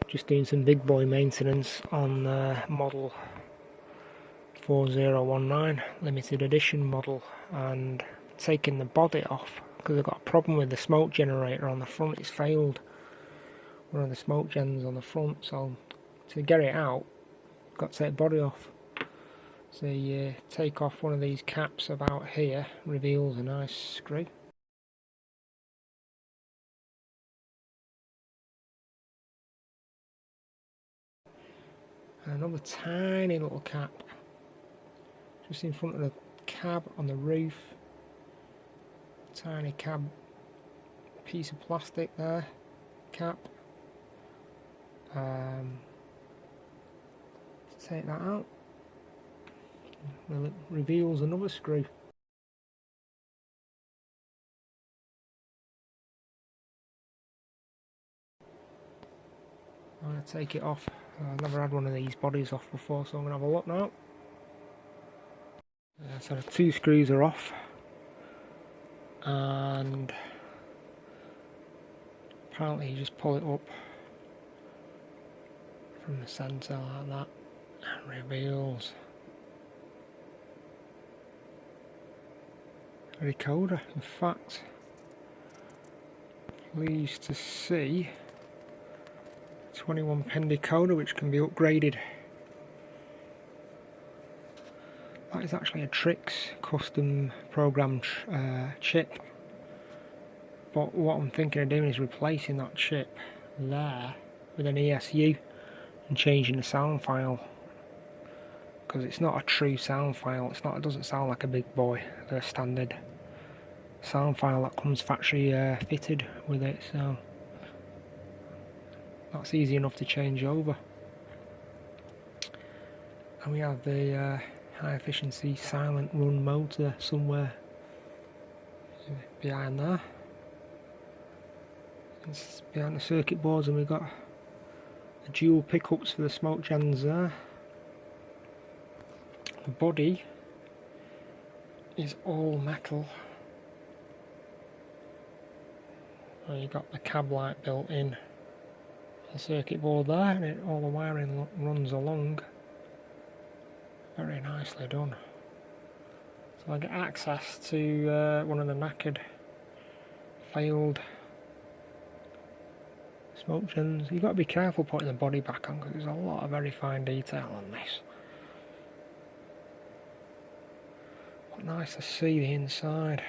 Just doing some Bigboy maintenance on model 4019 limited edition model, and taking the body off because I've got a problem with the smoke generator on the front. It's failed, one of the smoke gens on the front, so to get it out I've got to take the body off. So you take off one of these caps about here, reveals a nice screw. And another tiny little cap just in front of the cab on the roof. Tiny cab piece of plastic there, cap. Take that out. Well, it reveals another screw. I'm going to take it off. I've never had one of these bodies off before, so I'm going to have a look now. So the two screws are off, and apparently you just pull it up from the centre like that and reveals a decoder. In fact, pleased to see 21 pen decoder which can be upgraded. That is actually a Trix custom programmed chip, but what I'm thinking of doing is replacing that chip there with an ESU and changing the sound file, because it's not a true sound file. It doesn't sound like a Bigboy, the standard sound file that comes factory fitted with it, so that's easy enough to change over. And we have the high efficiency silent run motor somewhere behind there. It's behind the circuit boards, and we've got the dual pickups for the smoke gens there. The body is all metal. And you've got the cab light built in the circuit board there, and all the wiring runs along. Very nicely done. So I get access to one of the knackered, failed smoke gens. You've got to be careful putting the body back on because there's a lot of very fine detail on this. But nice to see the inside.